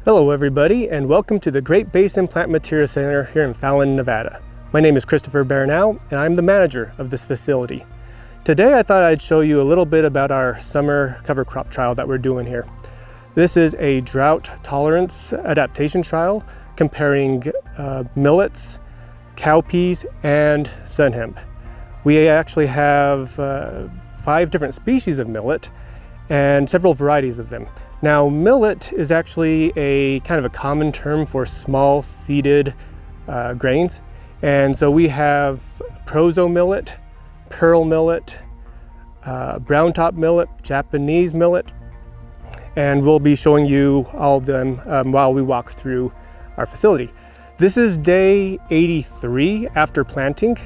Hello everybody, and welcome to the Great Basin Plant Material Center here in Fallon, Nevada. My name is Christopher Bernau, and I'm the manager of this facility. Today I thought I'd show you a little bit about our summer cover crop trial that we're doing here. This is a drought tolerance adaptation trial comparing millets, cowpeas, and sun hemp. We actually have 5 different species of millet and several varieties of them. Now, millet is actually a kind of a common term for small seeded grains. And so we have Prozo millet, pearl millet, brown top millet, Japanese millet, and we'll be showing you all of them while we walk through our facility. This is day 83 after planting.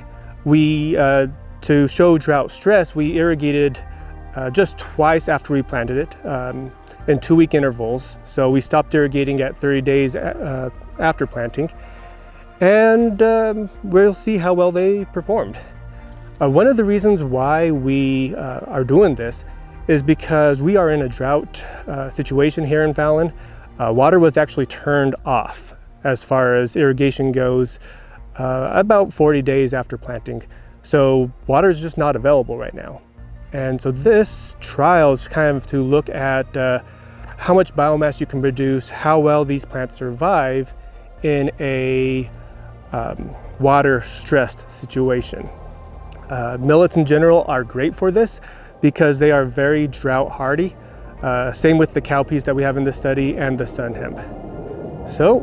To show drought stress, we irrigated just twice after we planted it in 2-week intervals. So we stopped irrigating at 30 days after planting, and we'll see how well they performed. One of the reasons why we are doing this is because we are in a drought situation here in Fallon. Water was actually turned off as far as irrigation goes about 40 days after planting. So water is just not available right now. And so this trial is kind of to look at how much biomass you can produce, how well these plants survive in a water-stressed situation. Millets in general are great for this because they are very drought hardy. Same with the cowpeas that we have in this study and the sun hemp. So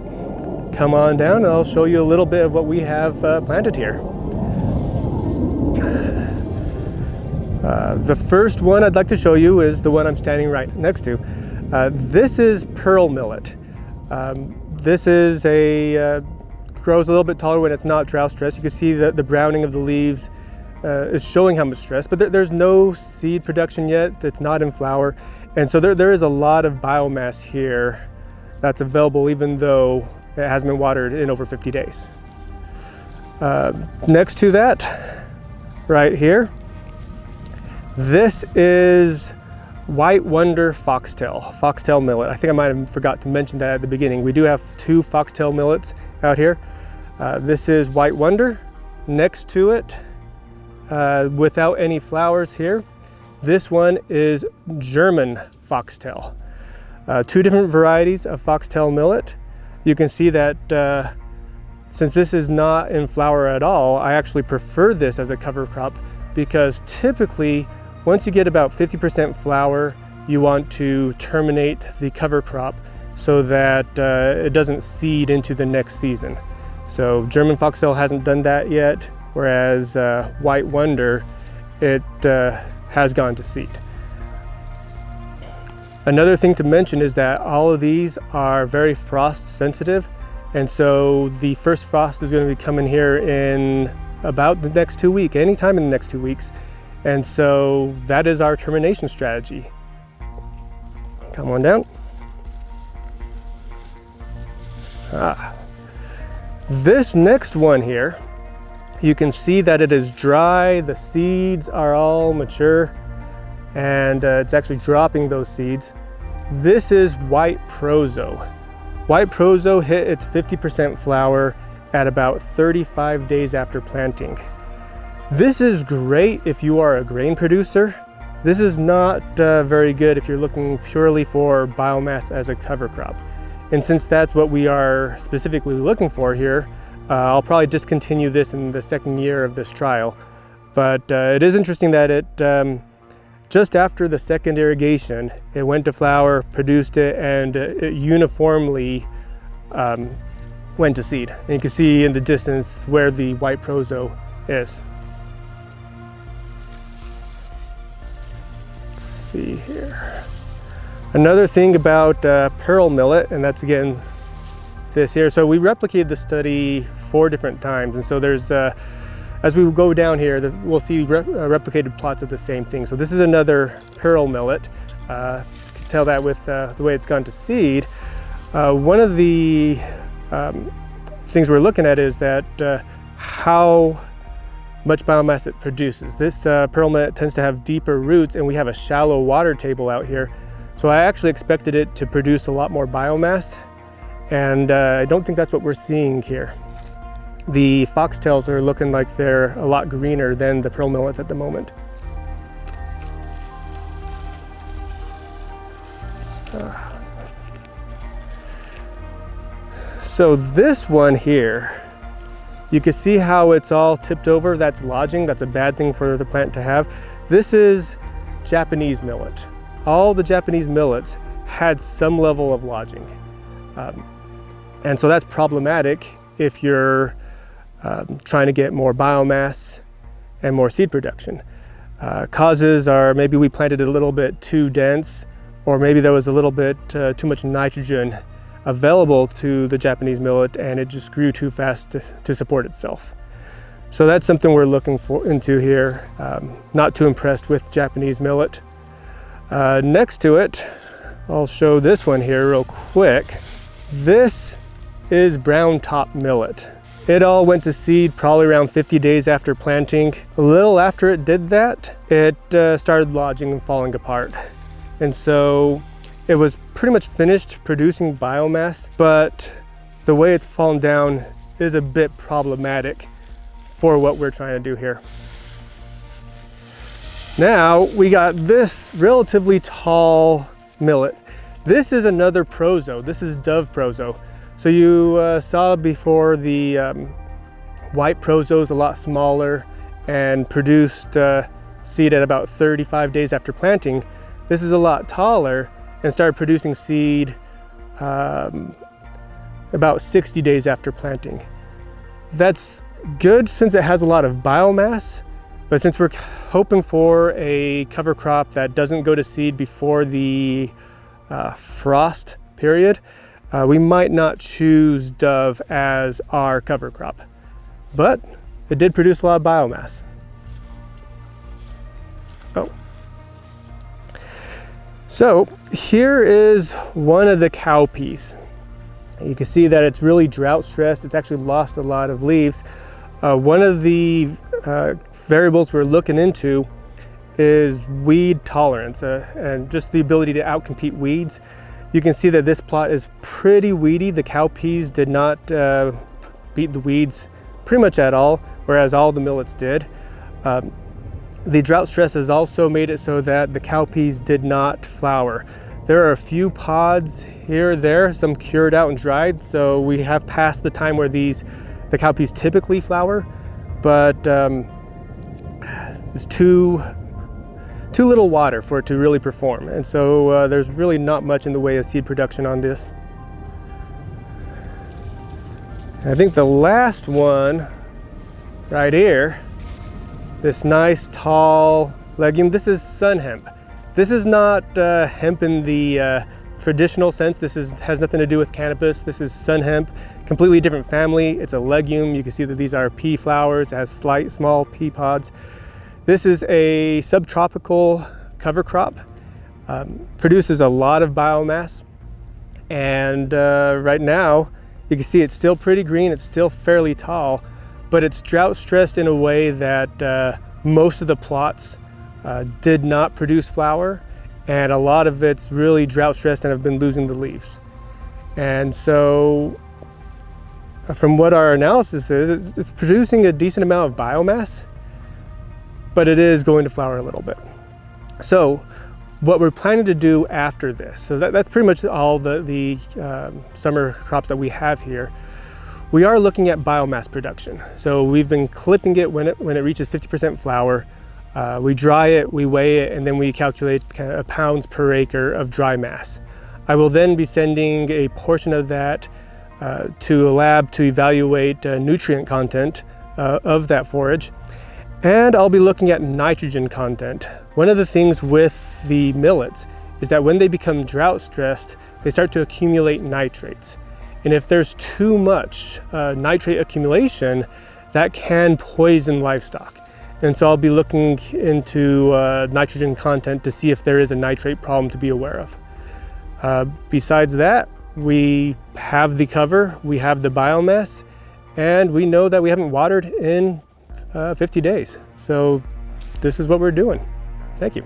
come on down and I'll show you a little bit of what we have planted here. The first one I'd like to show you is the one I'm standing right next to. This is pearl millet. This is grows a little bit taller when it's not drought stressed. You can see that the browning of the leaves is showing how much stress, but there's no seed production yet. It's not in flower. And so there is a lot of biomass here that's available even though it hasn't been watered in over 50 days. Next to that, right here, this is White Wonder foxtail millet. I think I might have forgot to mention that at the beginning. We do have 2 foxtail millets out here. This is White Wonder. Next to it, without any flowers here, this one is German foxtail. 2 different varieties of foxtail millet. You can see that since this is not in flower at all, I actually prefer this as a cover crop because typically once you get about 50% flower, you want to terminate the cover crop so that it doesn't seed into the next season. So German foxtail hasn't done that yet, whereas White Wonder, it has gone to seed. Another thing to mention is that all of these are very frost sensitive, and so the first frost is going to be coming here in about the next 2 weeks, anytime in the next 2 weeks. And so that is our termination strategy. Come on down. This next one here, you can see that it is dry, the seeds are all mature, and it's actually dropping those seeds. This is White Prozo. White Prozo hit its 50% flower at about 35 days after planting. This is great if you are a grain producer. This is not very good if you're looking purely for biomass as a cover crop. And since that's what we are specifically looking for here, I'll probably discontinue this in the second year of this trial. But it is interesting that it, just after the second irrigation, it went to flower, produced it, and it uniformly went to seed. And you can see in the distance where the White Prozo is. See here. Another thing about pearl millet, and that's again this here. So we replicated the study 4 different times, and so there's as we go down here, we'll see replicated plots of the same thing. So this is another pearl millet. You can tell that with the way it's gone to seed. One of the things we're looking at is that how much biomass it produces. This pearl millet tends to have deeper roots, and we have a shallow water table out here. So I actually expected it to produce a lot more biomass, and I don't think that's what we're seeing here. The foxtails are looking like they're a lot greener than the pearl millets at the moment. So this one here, you can see how it's all tipped over. That's lodging. That's a bad thing for the plant to have. This is Japanese millet. All the Japanese millets had some level of lodging. And so that's problematic if you're trying to get more biomass and more seed production. Causes are maybe we planted it a little bit too dense, or maybe there was a little bit too much nitrogen available to the Japanese millet and it just grew too fast to support itself. So that's something we're looking into here. Not too impressed with Japanese millet. Next to it, I'll show this one here real quick. This is brown top millet. It all went to seed probably around 50 days after planting. A little after it did that, it started lodging and falling apart. And so it was pretty much finished producing biomass, but the way it's fallen down is a bit problematic for what we're trying to do here. Now we got this relatively tall millet. This is another Prozo. This is Dove Prozo. So you saw before the white Prozo is a lot smaller and produced seed at about 35 days after planting. This is a lot taller and started producing seed about 60 days after planting. That's good since it has a lot of biomass, but since we're hoping for a cover crop that doesn't go to seed before the frost period, we might not choose Dove as our cover crop. But it did produce a lot of biomass. Oh. So here is one of the cowpeas. You can see that it's really drought stressed. It's actually lost a lot of leaves. One of the variables we're looking into is weed tolerance and just the ability to outcompete weeds. You can see that this plot is pretty weedy. The cowpeas did not beat the weeds pretty much at all, whereas all the millets did. The drought stress has also made it so that the cowpeas did not flower. There are a few pods here or there, some cured out and dried, so we have passed the time where the cowpeas typically flower, but it's too little water for it to really perform, and so there's really not much in the way of seed production on this. I think the last one right here, this nice tall legume, this is sunn hemp. This is not hemp in the traditional sense. This has nothing to do with cannabis. This is sunn hemp, completely different family. It's a legume. You can see that these are pea flowers. It has slight small pea pods. This is a subtropical cover crop, produces a lot of biomass, and right now you can see it's still pretty green, it's still fairly tall, but it's drought stressed in a way that most of the plots did not produce flower, and a lot of it's really drought stressed and have been losing the leaves. And so from what our analysis is, it's producing a decent amount of biomass, but it is going to flower a little bit. So what we're planning to do after this, so that's pretty much all the summer crops that we have here. We are looking at biomass production. So we've been clipping it when it reaches 50% flower. We dry it, we weigh it, and then we calculate kind of pounds per acre of dry mass. I will then be sending a portion of that to a lab to evaluate nutrient content of that forage. And I'll be looking at nitrogen content. One of the things with the millets is that when they become drought stressed, they start to accumulate nitrates. And if there's too much nitrate accumulation, that can poison livestock. And so I'll be looking into nitrogen content to see if there is a nitrate problem to be aware of. Besides that, we have the cover, we have the biomass, and we know that we haven't watered in 50 days. So this is what we're doing. Thank you.